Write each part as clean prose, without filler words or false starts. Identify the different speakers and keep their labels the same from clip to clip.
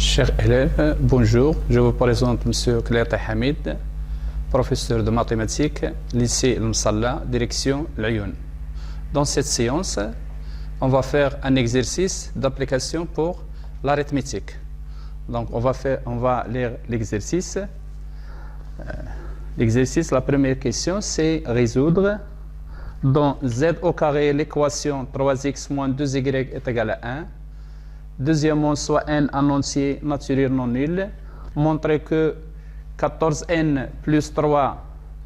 Speaker 1: Chers élèves, bonjour. Je vous présente M. Khaled Hamid, professeur de mathématiques, lycée El Msalla, direction Lyon. Dans cette séance, on va faire un exercice d'application pour l'arithmétique. Donc, on va lire l'exercice. La première question, c'est résoudre dans z au carré l'équation 3x moins 2y est égal à 1. Deuxièmement, soit n un entier naturel non nul. Montrer que 14n plus 3,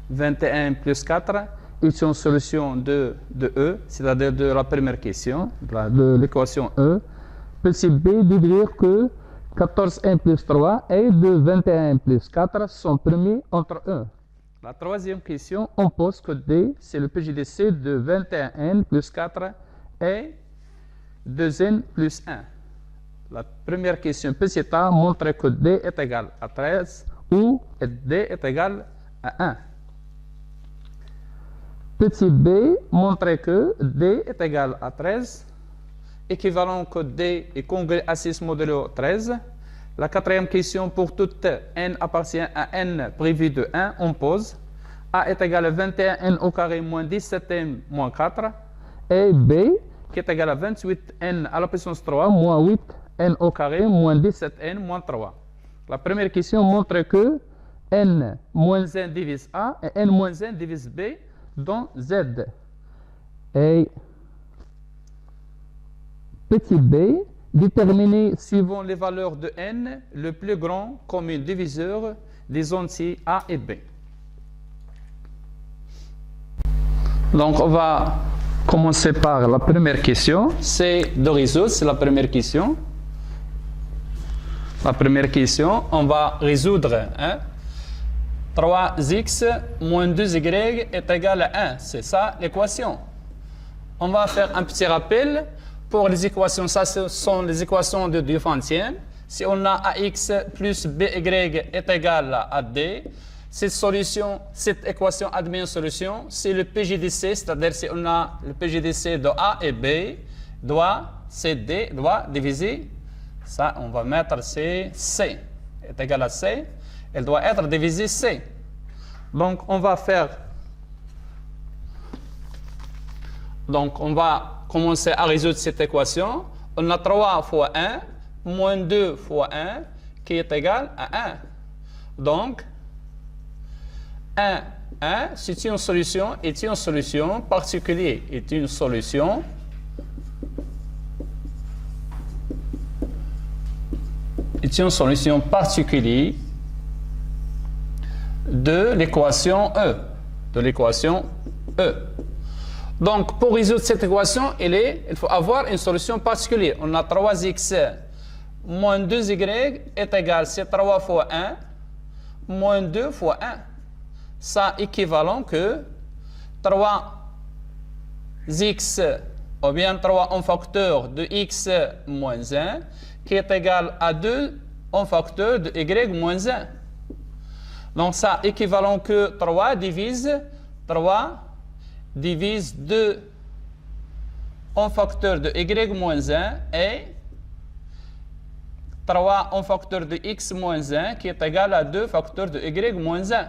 Speaker 1: 21 plus 4 est une solution de E, c'est-à-dire de la première question, de l'équation E. Petit b, déduire que 14n plus 3 et de 21 plus 4 sont premiers entre eux. La troisième question, on pose que D, c'est le PJDC de 21n plus 4 et 2n plus 1. La première question, petit a, montre que D est égal à 13 ou D est égal à 1. Petit b, montre que D est égal à 13, équivalent que D est congrès à 6 modulo 13. La quatrième question, pour toute n appartient à n privé de 1, on pose A est égal à 21n au carré moins 17n moins 4 et B qui est égal à 28n à la puissance 3 moins 8n au carré moins 17n moins 3. La première question montre que n moins 1 divise A et n moins 1 divise B dans Z. Et petit b, déterminer suivant les valeurs de n le plus grand commun diviseur des entiers A et B. Donc on va commencer par la première question, c'est de résoudre, c'est la première question. La première question, on va résoudre 3x moins 2y est égal à 1, c'est ça l'équation. On va faire un petit rappel. Pour les équations, ça ce sont les équations de Diophantien. Si on a ax plus by est égal à d, cette équation admet une solution. C'est le PJDC, c'est-à-dire si on a le PJDC de a et b, d doit diviser. Ça, on va mettre c est égal à c. Elle doit être divisée c. Donc, on va commencer à résoudre cette équation. On a 3 fois 1 moins 2 fois 1 qui est égal à 1. Donc, 1, c'est une solution, particulière, est une solution particulière de l'équation E. Donc, pour résoudre cette équation, il faut avoir une solution particulière. On a 3x moins 2y est égal, c'est 3 fois 1 moins 2 fois 1. Ça équivalent que 3x, ou bien 3 en facteur de x moins 1, qui est égal à 2 en facteur de y moins 1. Donc, ça équivalent que 3 divise 2 en facteur de y moins 1 et 3 en facteur de x moins 1 qui est égal à 2 facteurs de y moins 1.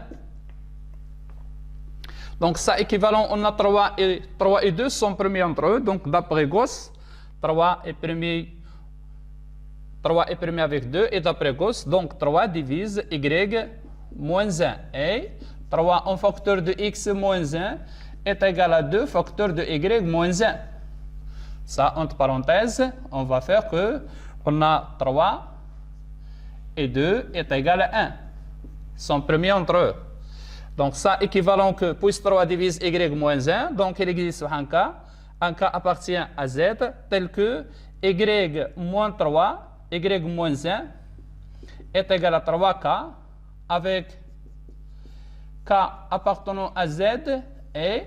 Speaker 1: Donc ça équivalent, on a 3 et 2 sont premiers entre eux. Donc d'après Gauss, 3 est premier avec 2 et d'après Gauss, donc 3 divise y moins 1 et 3 en facteur de x moins 1 est égal à 2 facteurs de y moins 1. Ça, entre parenthèses, on va faire que on a 3 et 2 est égal à 1. Ils sont premiers entre eux. Donc, ça équivalent que puisque 3 divise y moins 1, donc il existe un cas appartient à z, tel que y moins 3, y moins 1 est égal à 3k, avec k appartenant à z et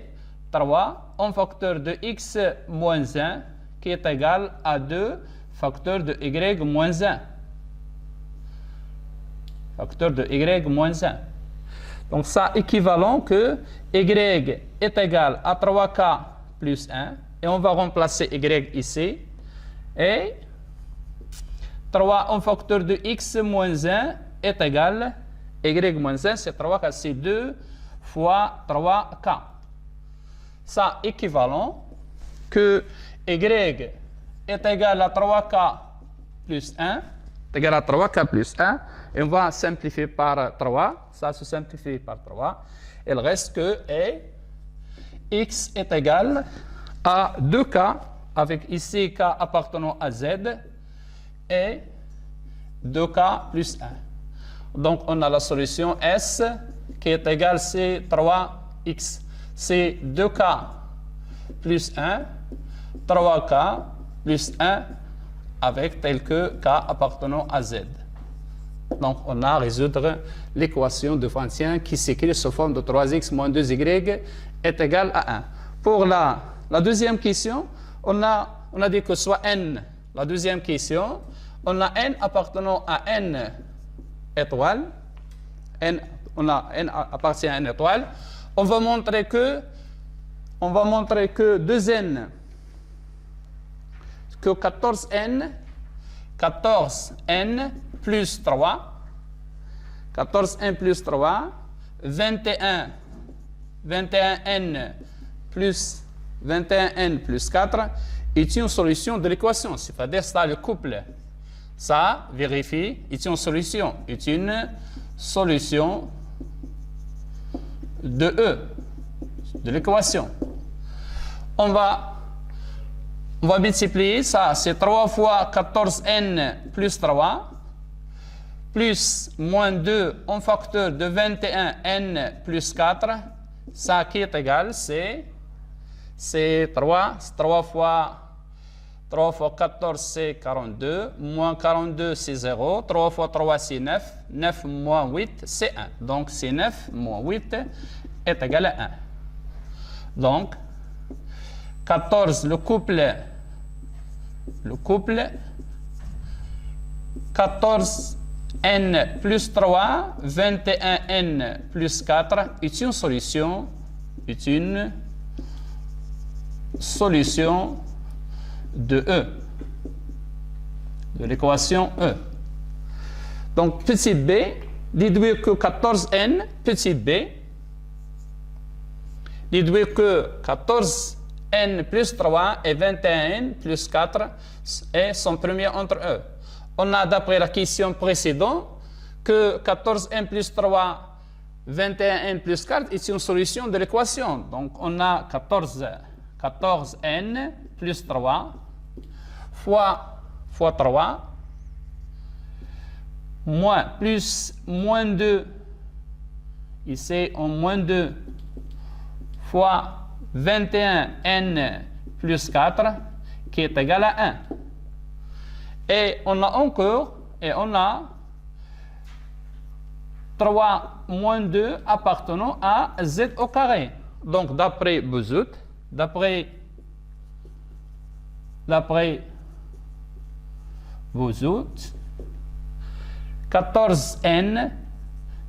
Speaker 1: 3 en facteur de x moins 1 qui est égal à 2 facteurs de y moins 1. Facteur de y moins 1. Donc ça équivalent que y est égal à 3k plus 1 et on va remplacer y ici et 3 en facteur de x moins 1 est égal à y moins 1, c'est 3K, c'est 2 fois 3K. Ça équivalent que y est égal à 3K plus 1, est égal à 3K plus 1, et on va simplifier par 3, ça se simplifie par 3, il reste que x est égal à 2K, avec ici K appartenant à Z, et 2K plus 1. Donc, on a la solution S qui est égale à 3x. C'est 2K plus 1, 3K plus 1, avec tel que K appartenant à Z. Donc, on a à résoudre l'équation différénciable qui s'écrit sous forme de 3x moins 2y est égal à 1. Pour la deuxième question, on a dit que soit n. La deuxième question, on a n appartenant à n étoile. On a n appartient à n étoile. On va montrer que 2n, que 14n plus 3, 14n plus 3, 21n plus 4 est une solution de l'équation, c'est-à-dire ça le couple. Ça vérifie, est une solution de E, de l'équation. On va multiplier ça, c'est 3 fois 14n plus 3, plus moins 2 en facteur de 21n plus 4, ça qui est égal, c'est 3 fois 14 c'est 42, moins 42 c'est 0, 3 fois 3 c'est 9, 9 moins 8 c'est 1. Donc c'est 9 moins 8 est égal à 1. Donc 14, le couple 14n plus 3, 21n plus 4 est une solution de E, de l'équation E. Donc, petit b, déduire que 14n, petit b, déduire que 14n plus 3 et 21n plus 4 sont premiers entre eux. On a, d'après la question précédente, que 14n plus 3, 21n plus 4 est une solution de l'équation. Donc, on a 14n plus 3 fois 3 moins 2, ici on moins 2 fois 21n plus 4 qui est égal à 1. Et on a 3 moins 2 appartenant à z au carré. Donc d'après Bezout, d'après 14n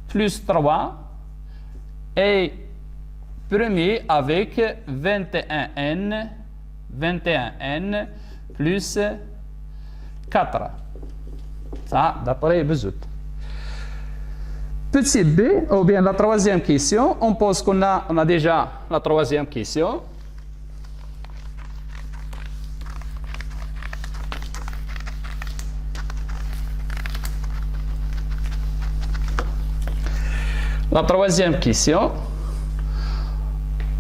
Speaker 1: plus 3 est premier avec 21n plus 4. Ça, d'après Bezout. Petit b, ou bien la troisième question, on pose qu'on a déjà la troisième question. La troisième question,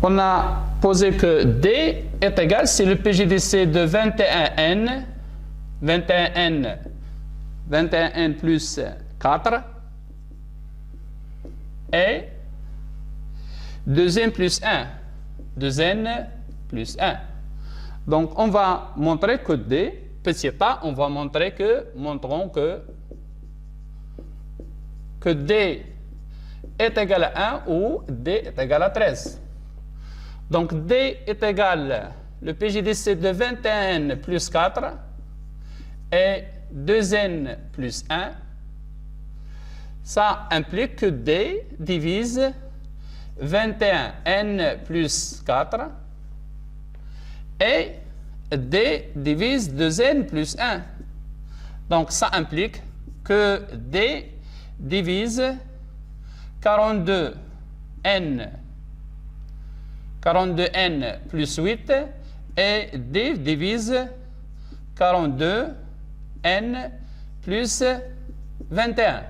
Speaker 1: on a posé que D est égal, c'est le PJDC de 21n plus 4 et 2n plus 1. 2n plus 1. Donc, on va montrer que D, petit a, on va montrer que, que D est égal à 1 ou D est égal à 13. Donc, D est égal, le PJDC de 21n plus 4 et 2n plus 1. Ça implique que D divise 21n plus 4 et D divise 2n plus 1. Donc, ça implique que D divise 42N plus 8 et D divise 42N plus 21.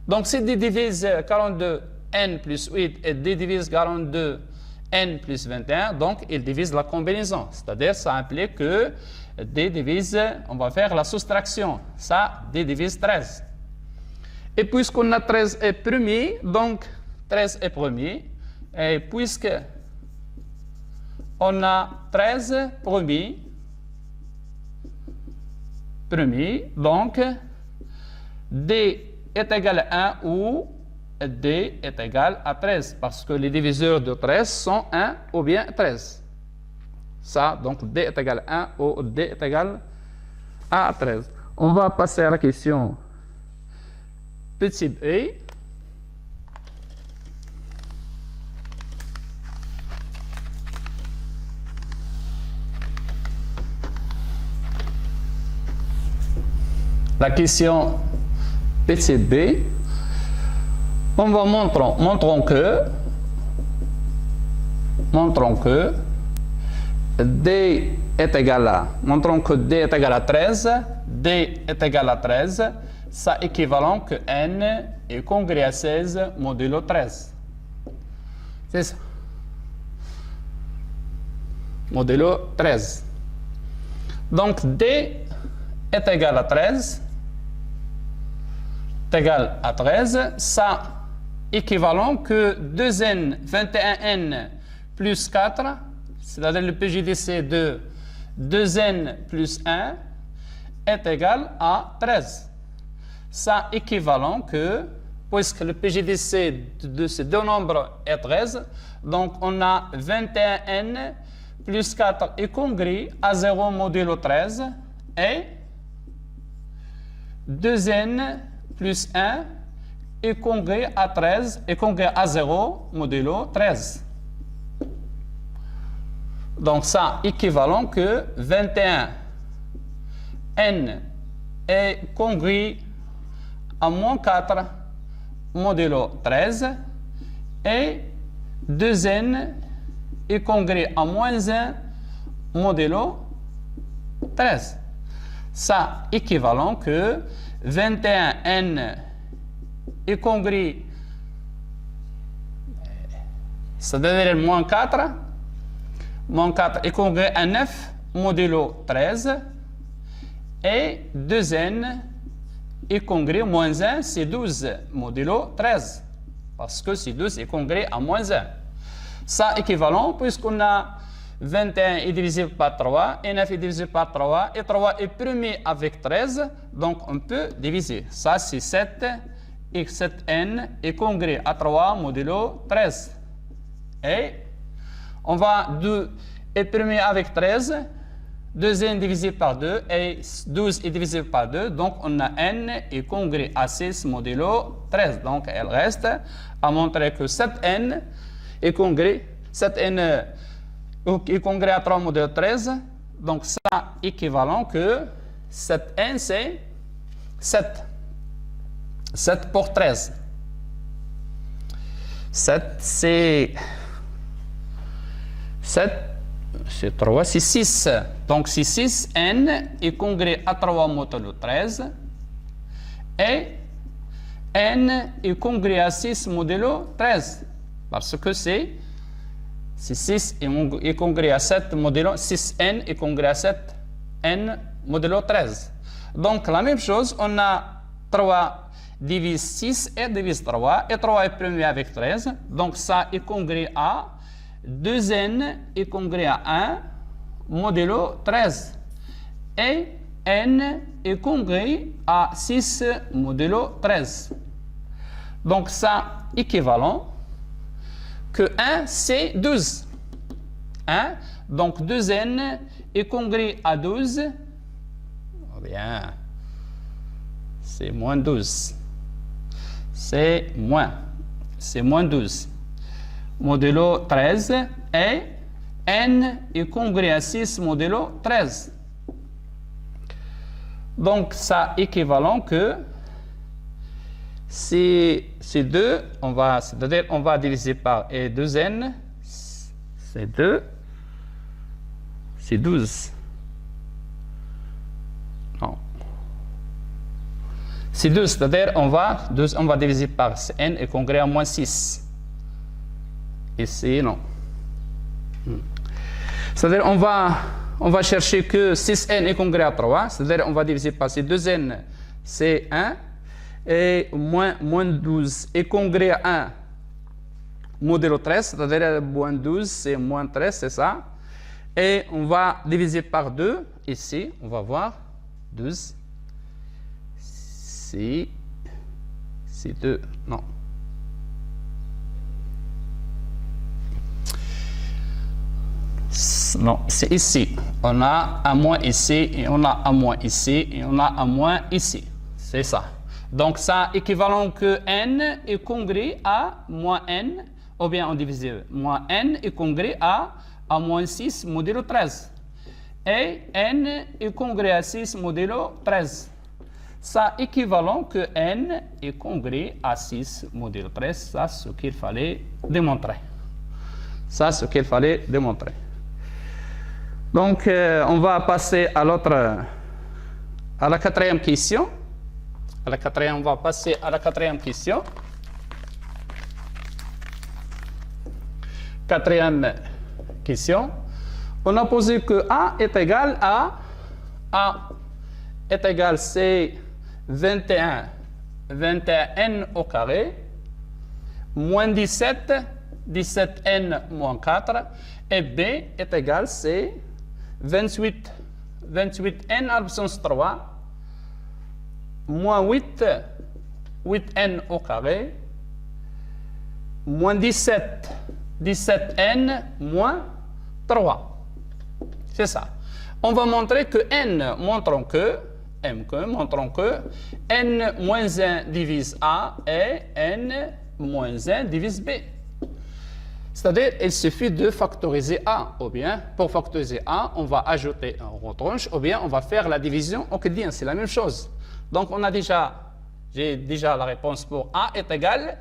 Speaker 1: Donc, si D divise 42N plus 8 et D divise 42N plus 21, donc il divise la combinaison. C'est-à-dire, ça implique que D divise, on va faire la soustraction. Ça, D divise 13. Et puisqu'on a 13 est premier, donc 13 est premier. Et puisque on a 13 premier, donc D est égal à 1 ou D est égal à 13, parce que les diviseurs de 13 sont 1 ou bien 13. Ça, donc D est égal à 1 ou D est égal à 13. On va passer à la question petit b. La question petit b, on va montrons que D est égal à, montrons que D est égal à 13, D est égal à 13, ça équivalent que N est congrès à 16 modulo 13. C'est ça. Modulo 13. Donc D est égal à 13, est égal à 13, ça équivalent que 2N, 21N plus 4, c'est-à-dire le PJDC de 2N plus 1 est égal à 13. Ça équivalent que, puisque le PJDC de ces deux nombres est 13, donc on a 21N plus 4 est congrès à 0 modulo 13 et 2N plus 1 est congrès à 13 et congrès à 0 modulo 13. Donc ça équivalent que 21N est congrès à moins 4 modulo 13 et 2N est congrès à moins 1 modulo 13. Ça équivalent que 21N est congrès, c'est-à-dire moins 4 est congrès à 9 modulo 13 et 2N est congrès moins 1, c'est 12 modulo 13, parce que c'est 12 est congrès à moins 1. Ça équivalent, puisqu'on a 21 est divisé par 3, et 9 est divisé par 3, et 3 est premier avec 13, donc on peut diviser. Ça, c'est 7, et 7N est congrès à 3 modulo 13. Et on va 2 est premier avec 13, 2N divisé par 2, et 12 est divisé par 2, donc on a N est congrès à 6 modulo 13. Donc, elle reste à montrer que 7N est congrès, 7N est congrès à 3 modulo 13, donc ça équivalent que 7N c'est 7. 7 pour 13. 7 c'est 3, c'est 6. Donc c'est 6N est congrès à 3 modulo 13 et N est congrès à 6 modulo 13 parce que c'est 6 est congrès à 7 modulo 6N est congrès à 7N modulo 13. Donc la même chose, on a 3 divise 6 et divise 3 et 3 est premier avec 13. Donc ça est congrès à 2N est congrès à 1 modulo 13 et N est congrès à 6 modulo 13. Donc ça équivalent que 1 c'est 12. 1, donc 2N est congrès à 12. Oh bien, c'est moins 12. C'est moins 12. Modulo 13 et N est congrès à 6 modulo 13. Donc, ça équivalent que c'est 2, c'est-à-dire on va diviser par et 2n, c'est 2, c'est 12. Non. C'est 2, c'est-à-dire on va diviser par n est congrès à moins 6. Ici, non. C'est-à-dire on va chercher que 6n est congrès à 3, c'est-à-dire on va diviser par ces 2n, c'est 1, et moins 12 est congrès à 1 modèle 13, c'est-à-dire moins 12 c'est moins 13, c'est ça. Et on va diviser par 2, ici, on va voir 12, c'est 2, non. Non, c'est ici. On a un moins ici, et on a un moins ici, et on a un moins ici. C'est ça. Donc, ça équivalent que n est congrès à moins n, ou bien on divise moins n est congrès à moins 6 modulo 13. Et n est congrès à 6 modulo 13. Ça équivalent que n est congrès à 6 modulo 13. Ça, c'est ce qu'il fallait démontrer. Ça, c'est ce qu'il fallait démontrer. Donc, on va passer à la quatrième question. On va passer à la quatrième question. Quatrième question. On a posé que A est égal à A est égal c'est 21 n au carré moins 17n moins 4 et B est égal c'est 28n absence 3 moins 8n au carré moins 17n moins 3. C'est ça. On va montrer que n montrons que n moins 1 divise A et n moins 1 divise B. C'est-à-dire, il suffit de factoriser A. Ou bien, pour factoriser A, on va ajouter un retranche, ou bien on va faire la division euclidienne. C'est la même chose. Donc, j'ai déjà la réponse pour A est égal.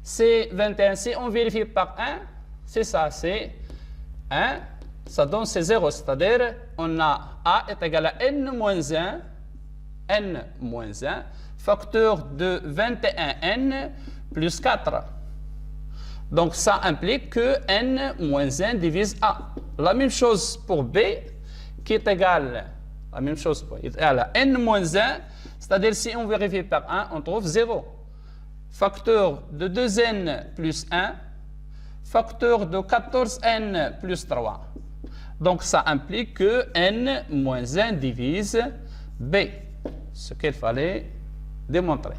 Speaker 1: C'est 21. Si on vérifie par 1, c'est ça, c'est 1. Ça donne c'est 0. C'est-à-dire, on a A est égal à n moins 1, facteur de 21n plus 4. Donc, ça implique que n moins 1 divise A. La même chose pour B, qui est égal, la même chose pour n moins 1, c'est-à-dire si on vérifie par 1, on trouve 0. Facteur de 2n plus 1, facteur de 14n plus 3. Donc, ça implique que n moins 1 divise B, ce qu'il fallait démontrer.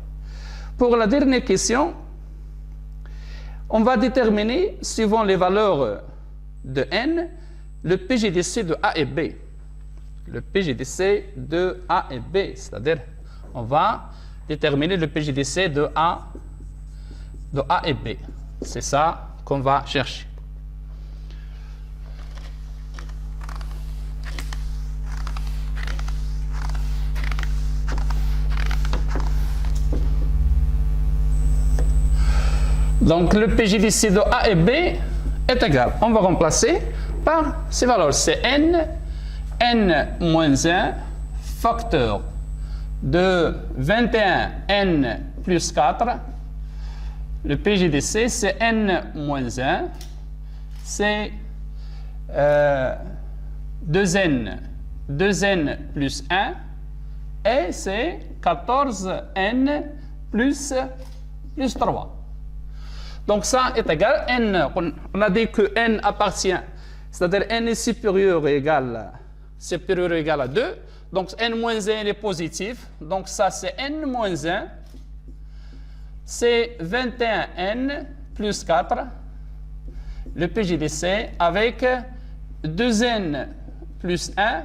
Speaker 1: Pour la dernière question, on va déterminer, suivant les valeurs de n, le PGDC de A et B. Le PGDC de A et B, c'est-à-dire, on va déterminer le PGDC de A et B. C'est ça qu'on va chercher. Donc, le PGDC de A et B est égal. On va remplacer par ces valeurs. C'est n moins 1, facteur de 21n plus 4. Le PGDC, c'est n moins 1. C'est 2n plus 1. Et c'est 14n plus 3. Donc, ça est égal à n. On a dit que n appartient, c'est-à-dire n est supérieur ou égal à 2. Donc, n moins 1 est positif. Donc, ça, c'est n moins 1. C'est 21n plus 4. Le PGDC avec 2n plus 1,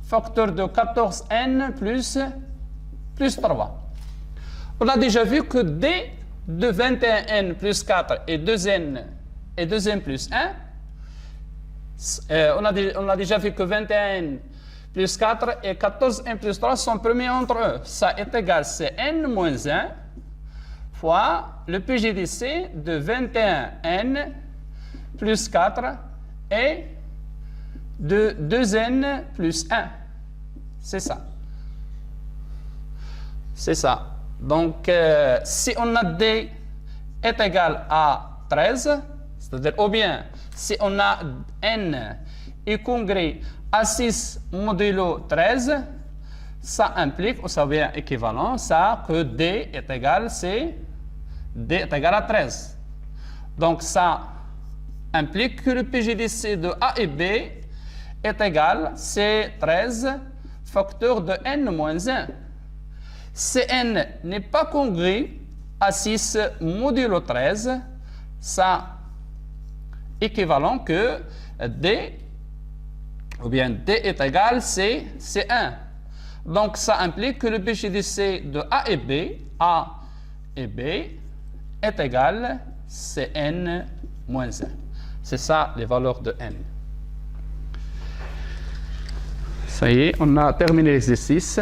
Speaker 1: facteur de 14n plus 3. On a déjà vu que d de 21n plus 4 et 2n plus 1, on a déjà vu que 21n plus 4 et 14n plus 3 sont premiers entre eux. Ça est égal à Cn moins 1 fois le PGDC de 21n plus 4 et de 2n plus 1. C'est ça. C'est ça. Donc, si on a D est égal à 13, c'est-à-dire, ou bien, si on a n est congrès à 6 modulo 13, ça implique, ou ça vient équivalent, ça que D est égal, D est égal à 13. Donc, ça implique que le PGDC de A et B est égal, c'est 13 facteur de n moins 1. Cn n'est pas congrès à 6 modulo 13, ça équivalent que D, ou bien D est égal, c'est 1. Donc, ça implique que le PGDC de A et B est égal Cn moins 1. C'est ça les valeurs de n. Ça y est, on a terminé l'exercice.